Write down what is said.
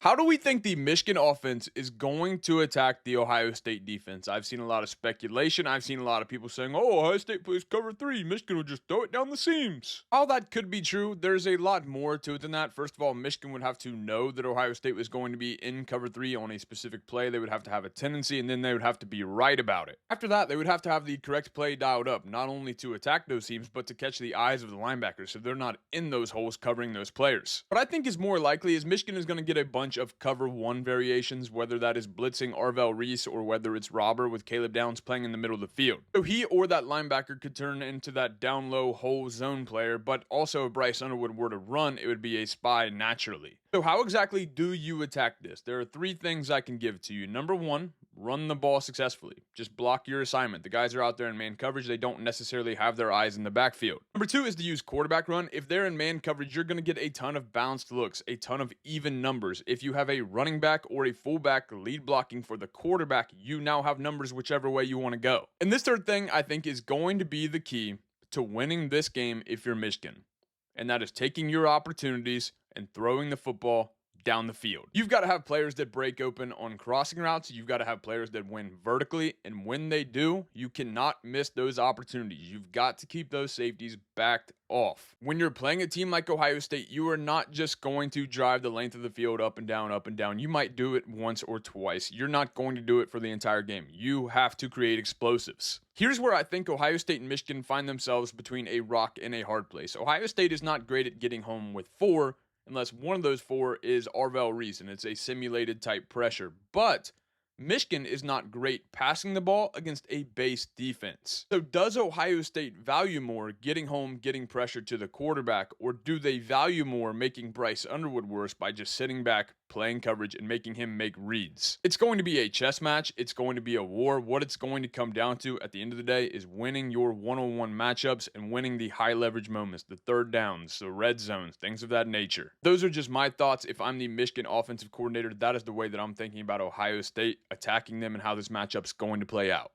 How do we think the Michigan offense is going to attack the Ohio State defense? I've seen a lot of speculation. I've seen a lot of people saying, oh, Ohio State plays cover three. Michigan will just throw it down the seams. All that could be true. There's a lot more to it than that. First of all, Michigan would have to know that Ohio State was going to be in cover three on a specific play. They would have to have a tendency, and then they would have to be right about it. After that, they would have to have the correct play dialed up, not only to attack those teams, but to catch the eyes of the linebackers so they're not in those holes covering those players. What I think is more likely is Michigan is going to get a bunch of cover one variations, whether that is blitzing Arvell Reese or whether it's Robber with Caleb Downs playing in the middle of the field. So he or that linebacker could turn into that down low hole zone player, but also if Bryce Underwood were to run, it would be a spy naturally. So how exactly do you attack this? There are three things I can give to you. Number one, run the ball successfully. Just block your assignment. The guys are out there in man coverage. They don't necessarily have their eyes in the backfield. Number two is to use quarterback run. If they're in man coverage, you're going to get a ton of balanced looks, a ton of even numbers. If you have a running back or a fullback lead blocking for the quarterback, you now have numbers whichever way you want to go. And this third thing I think is going to be the key to winning this game if you're Michigan. And that is taking your opportunities and throwing the football down the field. You've got to have players that break open on crossing routes. You've got to have players that win vertically. And when they do, you cannot miss those opportunities. You've got to keep those safeties backed off. When you're playing a team like Ohio State, you are not just going to drive the length of the field up and down, up and down. You might do it once or twice. You're not going to do it for the entire game. You have to create explosives. Here's where I think Ohio State and Michigan find themselves between a rock and a hard place. Ohio State is not great at getting home with four, unless one of those four is Arvell Reese, and it's a simulated type pressure. But Michigan is not great passing the ball against a base defense. So does Ohio State value more getting home, getting pressure to the quarterback, or do they value more making Bryce Underwood worse by just sitting back, playing coverage, and making him make reads? It's going to be a chess match. It's going to be a war. What it's going to come down to at the end of the day is winning your one-on-one matchups and winning the high leverage moments, the third downs, the red zones, things of that nature. Those are just my thoughts. If I'm the Michigan offensive coordinator, that is the way that I'm thinking about Ohio State attacking them and how this matchup's going to play out.